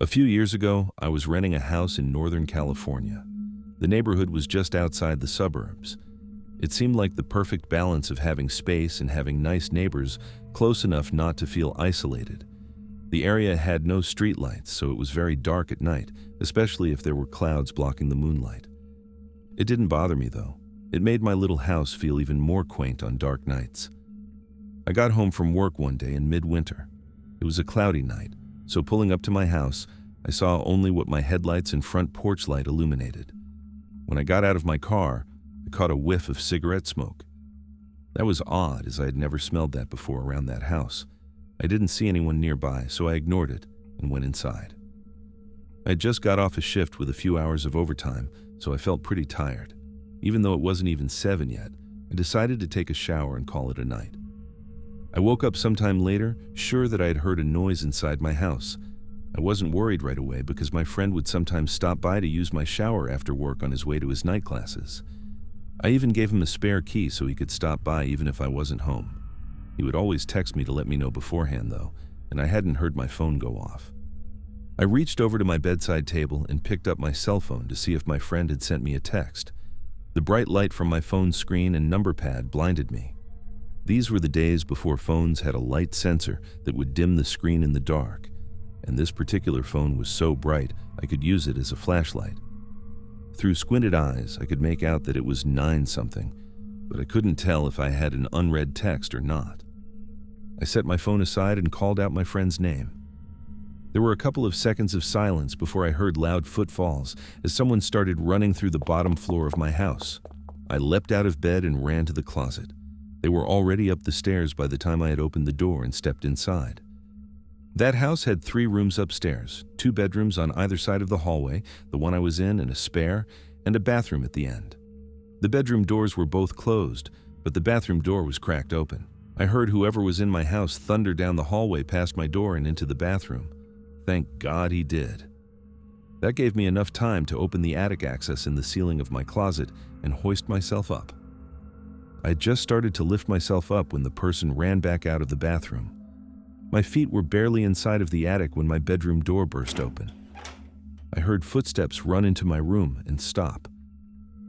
A few years ago, I was renting a house in Northern California. The neighborhood was just outside the suburbs. It seemed like the perfect balance of having space and having nice neighbors close enough not to feel isolated. The area had no streetlights, so it was very dark at night, especially if there were clouds blocking the moonlight. It didn't bother me, though. It made my little house feel even more quaint on dark nights. I got home from work one day in midwinter. It was a cloudy night, so pulling up to my house, I saw only what my headlights and front porch light illuminated. When I got out of my car, I caught a whiff of cigarette smoke. That was odd, as I had never smelled that before around that house. I didn't see anyone nearby, so I ignored it and went inside. I had just got off a shift with a few hours of overtime, so I felt pretty tired. Even though it wasn't even 7 yet, I decided to take a shower and call it a night. I woke up sometime later, sure that I had heard a noise inside my house. I wasn't worried right away because my friend would sometimes stop by to use my shower after work on his way to his night classes. I even gave him a spare key so he could stop by even if I wasn't home. He would always text me to let me know beforehand, though, and I hadn't heard my phone go off. I reached over to my bedside table and picked up my cell phone to see if my friend had sent me a text. The bright light from my phone's screen and number pad blinded me. These were the days before phones had a light sensor that would dim the screen in the dark, and this particular phone was so bright I could use it as a flashlight. Through squinted eyes, I could make out that it was 9-something, but I couldn't tell if I had an unread text or not. I set my phone aside and called out my friend's name. There were a couple of seconds of silence before I heard loud footfalls as someone started running through the bottom floor of my house. I leapt out of bed and ran to the closet. They were already up the stairs by the time I had opened the door and stepped inside. That house had 3 rooms upstairs, 2 bedrooms on either side of the hallway, the one I was in and a spare, and a bathroom at the end. The bedroom doors were both closed, but the bathroom door was cracked open. I heard whoever was in my house thunder down the hallway past my door and into the bathroom. Thank God he did. That gave me enough time to open the attic access in the ceiling of my closet and hoist myself up. I had just started to lift myself up when the person ran back out of the bathroom. My feet were barely inside of the attic when my bedroom door burst open. I heard footsteps run into my room and stop.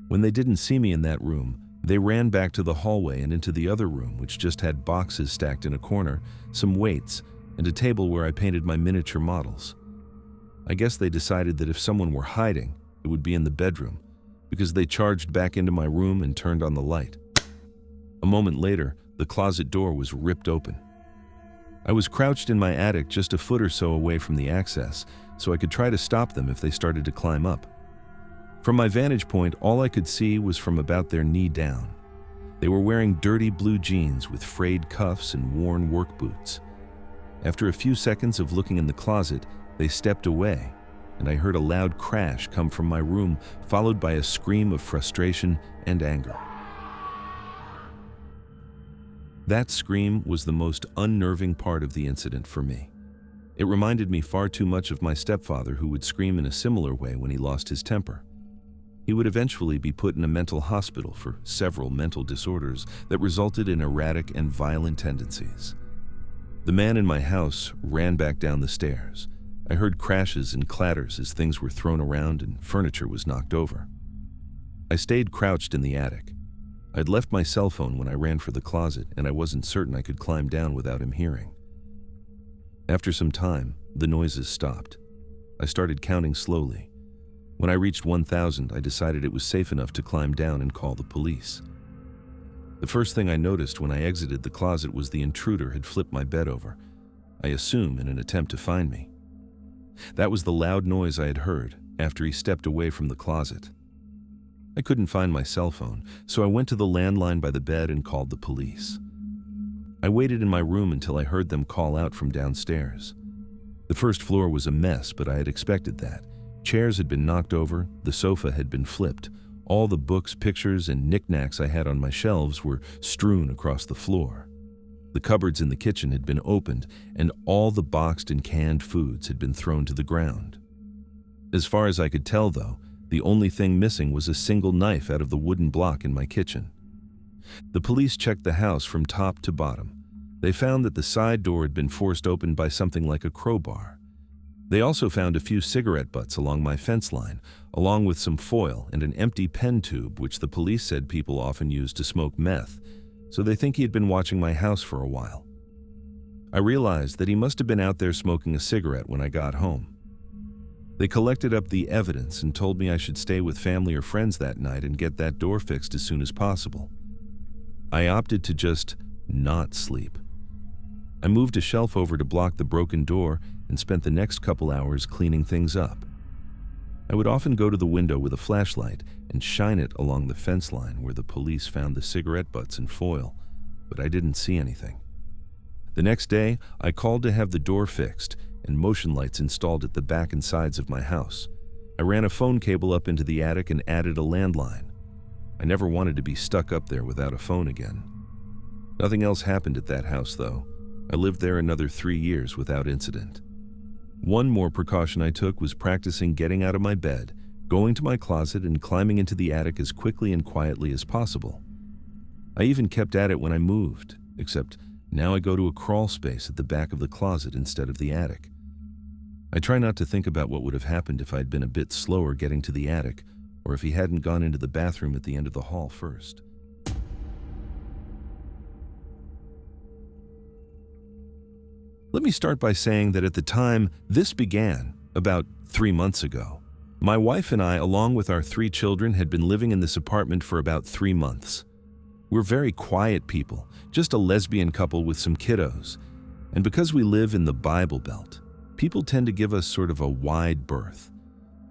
When they didn't see me in that room, they ran back to the hallway and into the other room, which just had boxes stacked in a corner, some weights, and a table where I painted my miniature models. I guess they decided that if someone were hiding, it would be in the bedroom, because they charged back into my room and turned on the light. A moment later, the closet door was ripped open. I was crouched in my attic just a foot or so away from the access, so I could try to stop them if they started to climb up. From my vantage point, all I could see was from about their knee down. They were wearing dirty blue jeans with frayed cuffs and worn work boots. After a few seconds of looking in the closet, they stepped away, and I heard a loud crash come from my room, followed by a scream of frustration and anger. That scream was the most unnerving part of the incident for me. It reminded me far too much of my stepfather, who would scream in a similar way when he lost his temper. He would eventually be put in a mental hospital for several mental disorders that resulted in erratic and violent tendencies. The man in my house ran back down the stairs. I heard crashes and clatters as things were thrown around and furniture was knocked over. I stayed crouched in the attic. I'd left my cell phone when I ran for the closet, and I wasn't certain I could climb down without him hearing. After some time, the noises stopped. I started counting slowly. When I reached 1,000, I decided it was safe enough to climb down and call the police. The first thing I noticed when I exited the closet was the intruder had flipped my bed over, I assume in an attempt to find me. That was the loud noise I had heard after he stepped away from the closet. I couldn't find my cell phone, so I went to the landline by the bed and called the police. I waited in my room until I heard them call out from downstairs. The first floor was a mess, but I had expected that. Chairs had been knocked over, the sofa had been flipped, all the books, pictures, and knickknacks I had on my shelves were strewn across the floor. The cupboards in the kitchen had been opened, and all the boxed and canned foods had been thrown to the ground. As far as I could tell, though, the only thing missing was a single knife out of the wooden block in my kitchen. The police checked the house from top to bottom. They found that the side door had been forced open by something like a crowbar. They also found a few cigarette butts along my fence line, along with some foil and an empty pen tube which the police said people often use to smoke meth, so they think he had been watching my house for a while. I realized that he must have been out there smoking a cigarette when I got home. They collected up the evidence and told me I should stay with family or friends that night and get that door fixed as soon as possible. I opted to just not sleep. I moved a shelf over to block the broken door and spent the next couple hours cleaning things up. I would often go to the window with a flashlight and shine it along the fence line where the police found the cigarette butts and foil, but I didn't see anything. The next day, I called to have the door fixed and motion lights installed at the back and sides of my house. I ran a phone cable up into the attic and added a landline. I never wanted to be stuck up there without a phone again. Nothing else happened at that house, though. I lived there another 3 years without incident. One more precaution I took was practicing getting out of my bed, going to my closet, and climbing into the attic as quickly and quietly as possible. I even kept at it when I moved, except now I go to a crawl space at the back of the closet instead of the attic. I try not to think about what would have happened if I'd been a bit slower getting to the attic, or if he hadn't gone into the bathroom at the end of the hall first. Let me start by saying that at the time this began, about 3 months ago, my wife and I, along with our 3 children, had been living in this apartment for about 3 months. We're very quiet people, just a lesbian couple with some kiddos. And because we live in the Bible Belt, people tend to give us sort of a wide berth.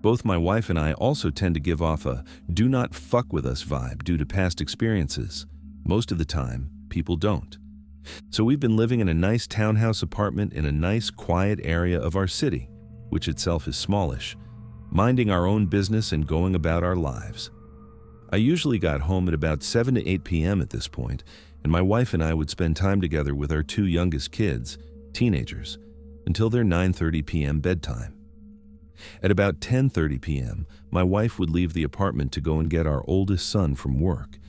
Both my wife and I also tend to give off a do not fuck with us vibe due to past experiences. Most of the time, people don't. So we've been living in a nice townhouse apartment in a nice, quiet area of our city, which itself is smallish, minding our own business and going about our lives. I usually got home at about 7 to 8 p.m. at this point, and my wife and I would spend time together with our 2 youngest kids, teenagers, until their 9:30 p.m. bedtime. At about 10:30 p.m., my wife would leave the apartment to go and get our oldest son from work,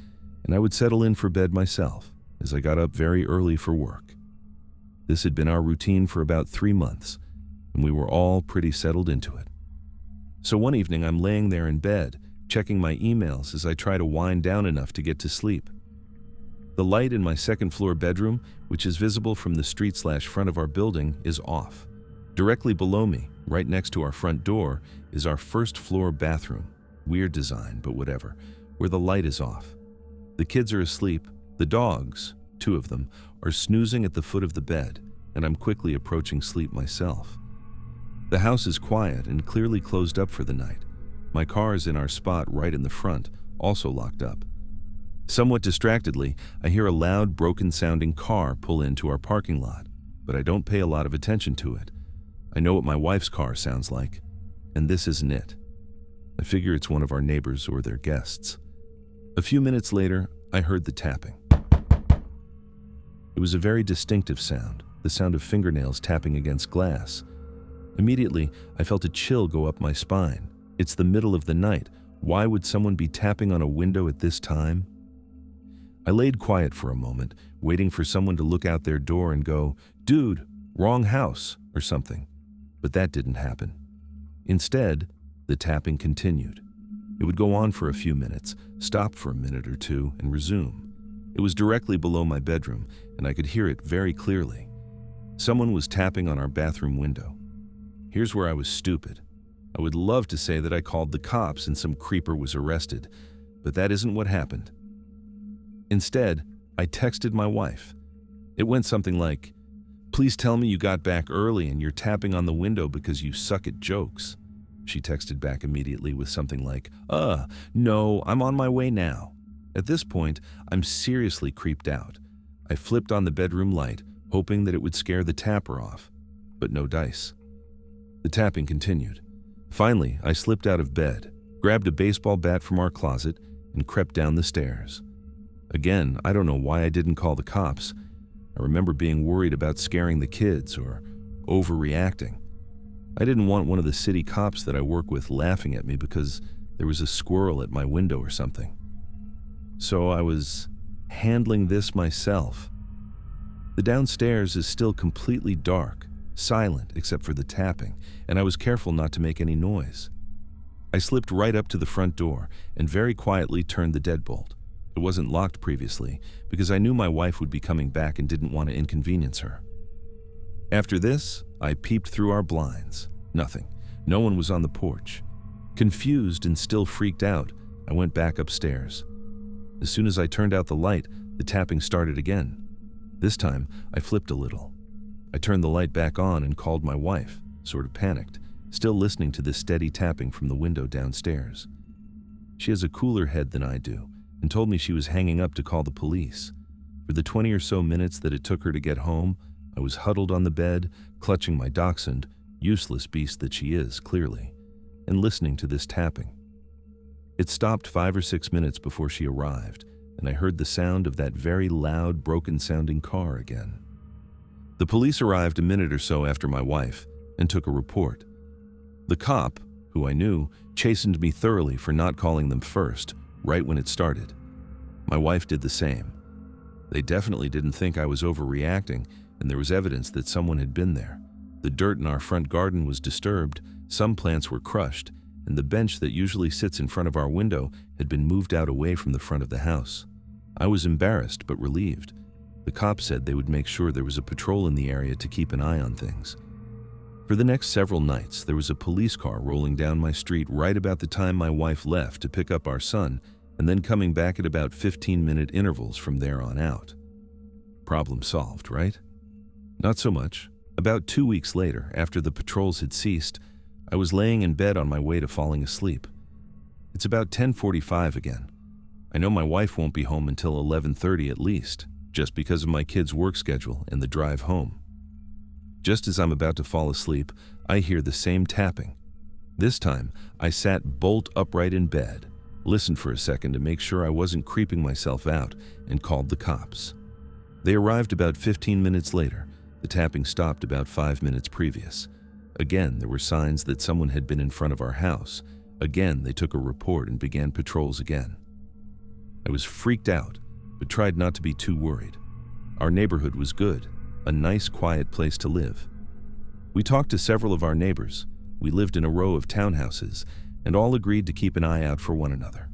and I would settle in for bed myself, as I got up very early for work. This had been our routine for about 3 months, and we were all pretty settled into it. So one evening I'm laying there in bed, checking my emails as I try to wind down enough to get to sleep. The light in my second-floor bedroom, which is visible from the street/front of our building, is off. Directly below me, right next to our front door, is our first-floor bathroom. Weird design, but whatever, where the light is off. The kids are asleep. The dogs, 2 of them, are snoozing at the foot of the bed, and I'm quickly approaching sleep myself. The house is quiet and clearly closed up for the night. My car is in our spot right in the front, also locked up. Somewhat distractedly, I hear a loud, broken-sounding car pull into our parking lot, but I don't pay a lot of attention to it. I know what my wife's car sounds like, and this isn't it. I figure it's one of our neighbors or their guests. A few minutes later, I heard the tapping. It was a very distinctive sound, the sound of fingernails tapping against glass. Immediately, I felt a chill go up my spine. It's the middle of the night. Why would someone be tapping on a window at this time? I laid quiet for a moment, waiting for someone to look out their door and go, "Dude, wrong house," or something. But that didn't happen. Instead, the tapping continued. It would go on for a few minutes, stop for a minute or 2, and resume. It was directly below my bedroom, and I could hear it very clearly. Someone was tapping on our bathroom window. Here's where I was stupid. I would love to say that I called the cops and some creeper was arrested, but that isn't what happened. Instead, I texted my wife. It went something like, "Please tell me you got back early and you're tapping on the window because you suck at jokes." She texted back immediately with something like, "No, I'm on my way now." At this point, I'm seriously creeped out. I flipped on the bedroom light, hoping that it would scare the tapper off, but no dice. The tapping continued. Finally, I slipped out of bed, grabbed a baseball bat from our closet, and crept down the stairs. Again, I don't know why I didn't call the cops. I remember being worried about scaring the kids or overreacting. I didn't want one of the city cops that I work with laughing at me because there was a squirrel at my window or something. So I was handling this myself. The downstairs is still completely dark, silent except for the tapping, and I was careful not to make any noise. I slipped right up to the front door and very quietly turned the deadbolt. It wasn't locked previously because I knew my wife would be coming back and didn't want to inconvenience her. After this, I peeped through our blinds. Nothing. No one was on the porch. Confused and still freaked out, I went back upstairs. As soon as I turned out the light, the tapping started again. This time, I flipped a little. I turned the light back on and called my wife, sort of panicked, still listening to this steady tapping from the window downstairs. She has a cooler head than I do, and told me she was hanging up to call the police. For the 20 or so minutes that it took her to get home, I was huddled on the bed, clutching my dachshund, useless beast that she is, clearly, and listening to this tapping. It stopped 5 or 6 minutes before she arrived, and I heard the sound of that very loud, broken-sounding car again. The police arrived a minute or so after my wife and took a report. The cop, who I knew, chastened me thoroughly for not calling them first, right when it started. My wife did the same. They definitely didn't think I was overreacting, and there was evidence that someone had been there. The dirt in our front garden was disturbed, some plants were crushed, and the bench that usually sits in front of our window had been moved out away from the front of the house. I was embarrassed but relieved. The cops said they would make sure there was a patrol in the area to keep an eye on things. For the next several nights, there was a police car rolling down my street right about the time my wife left to pick up our son, and then coming back at about 15-minute intervals from there on out. Problem solved, right? Not so much. About 2 weeks later, after the patrols had ceased, I was laying in bed on my way to falling asleep. It's about 10:45 again. I know my wife won't be home until 11:30 at least, just because of my kids' work schedule and the drive home. Just as I'm about to fall asleep, I hear the same tapping. This time, I sat bolt upright in bed, listened for a second to make sure I wasn't creeping myself out, and called the cops. They arrived about 15 minutes later. The tapping stopped about 5 minutes previous. Again, there were signs that someone had been in front of our house. Again, they took a report and began patrols again. I was freaked out, but tried not to be too worried. Our neighborhood was good, a nice, quiet place to live. We talked to several of our neighbors. We lived in a row of townhouses, and all agreed to keep an eye out for one another.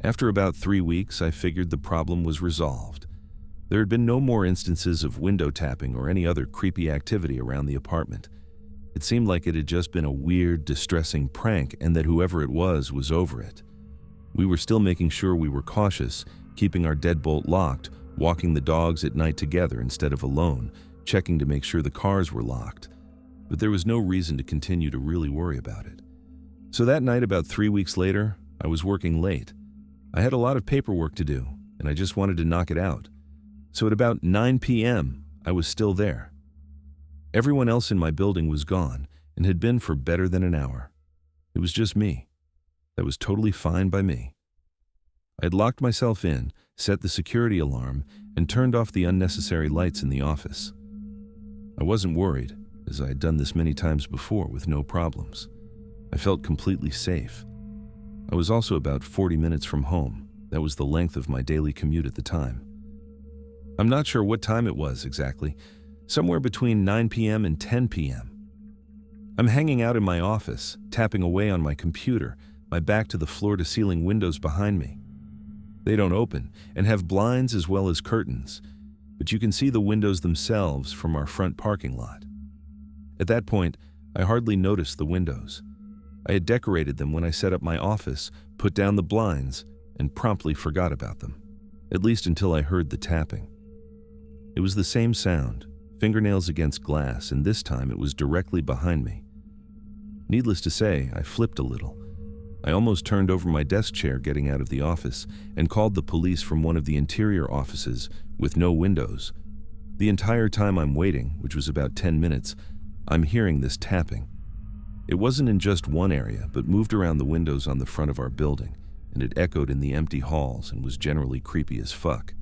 After about 3 weeks, I figured the problem was resolved. There had been no more instances of window tapping or any other creepy activity around the apartment. It seemed like it had just been a weird, distressing prank, and that whoever it was over it. We were still making sure we were cautious, keeping our deadbolt locked, walking the dogs at night together instead of alone, checking to make sure the cars were locked. But there was no reason to continue to really worry about it. So that night, about 3 weeks later, I was working late. I had a lot of paperwork to do, and I just wanted to knock it out. So at about 9 p.m., I was still there. Everyone else in my building was gone and had been for better than an hour. It was just me. That was totally fine by me. I had locked myself in, set the security alarm, and turned off the unnecessary lights in the office. I wasn't worried, as I had done this many times before with no problems. I felt completely safe. I was also about 40 minutes from home. That was the length of my daily commute at the time. I'm not sure what time it was exactly, somewhere between 9 p.m. and 10 p.m. I'm hanging out in my office, tapping away on my computer, my back to the floor-to-ceiling windows behind me. They don't open and have blinds as well as curtains, but you can see the windows themselves from our front parking lot. At that point, I hardly noticed the windows. I had decorated them when I set up my office, put down the blinds, and promptly forgot about them, at least until I heard the tapping. It was the same sound, fingernails against glass, and this time it was directly behind me. Needless to say, I flipped a little. I almost turned over my desk chair getting out of the office and called the police from one of the interior offices with no windows. The entire time I'm waiting, which was about 10 minutes, I'm hearing this tapping. It wasn't in just one area, but moved around the windows on the front of our building, and it echoed in the empty halls and was generally creepy as fuck.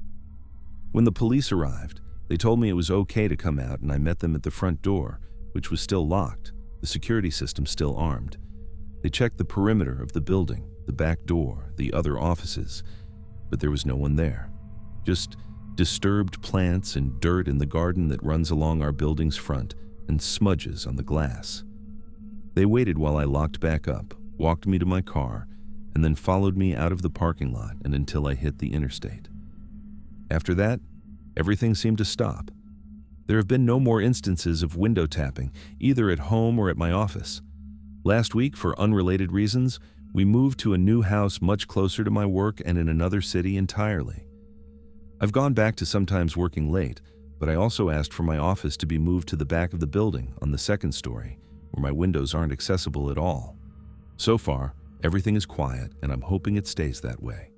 When the police arrived, they told me it was okay to come out, and I met them at the front door, which was still locked, the security system still armed. They checked the perimeter of the building, the back door, the other offices, but there was no one there. Just disturbed plants and dirt in the garden that runs along our building's front, and smudges on the glass. They waited while I locked back up, walked me to my car, and then followed me out of the parking lot and until I hit the interstate. After that, everything seemed to stop. There have been no more instances of window tapping, either at home or at my office. Last week, for unrelated reasons, we moved to a new house much closer to my work and in another city entirely. I've gone back to sometimes working late, but I also asked for my office to be moved to the back of the building on the second story, where my windows aren't accessible at all. So far, everything is quiet, and I'm hoping it stays that way.